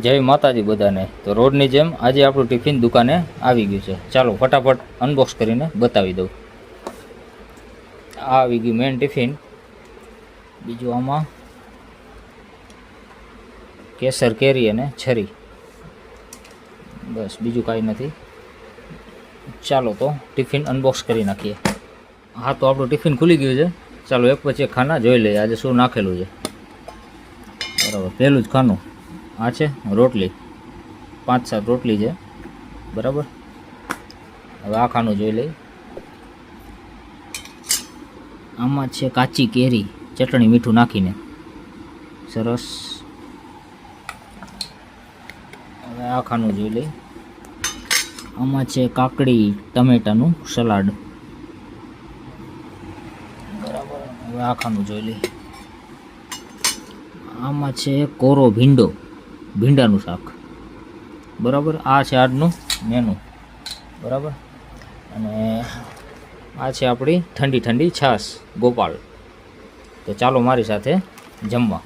જય માતાજી બધાને। તો રોડની જેમ આજે આપણું ટિફિન દુકાને આવી ગયું છે। ચાલો ફટાફટ અનબોક્સ કરીને બતાવી દઉં। આ આવી ગયું મેન ટિફિન। બીજું આમાં કેસર કેરી અને છરી, બસ બીજું કાંઈ નથી। ચાલો તો ટિફિન અનબોક્સ કરી નાખીએ। હા, તો આપણું ટિફિન ખુલી ગયું છે। ચાલો એક પછી એક ખાના જોઈ લઈએ આજે શું નાખેલું છે। બરાબર, પહેલું જ ખાનું આ છે રોટલી, 5-7 રોટલી છે બરાબર। હવે આ ખાનું જોઈ લઈ। આમાં છે કાચી કેરી, ચટણી મીઠું નાખીને, સરસ। હવે આ ખાનું જોઈ લઈ। આમાં છે કાકડી ટમેટાનું સલાડ, બરાબર। હવે આ ખાનું જોઈ લઈ। આમાં છે કોરો ભીંડો, ભીંડાનું શાક, બરાબર। આ છે આજનું મેનુ, બરાબર। અને આ છે આપણી ઠંડી ઠંડી છાશ ગોપાલ। તો ચાલો મારી સાથે જમવા।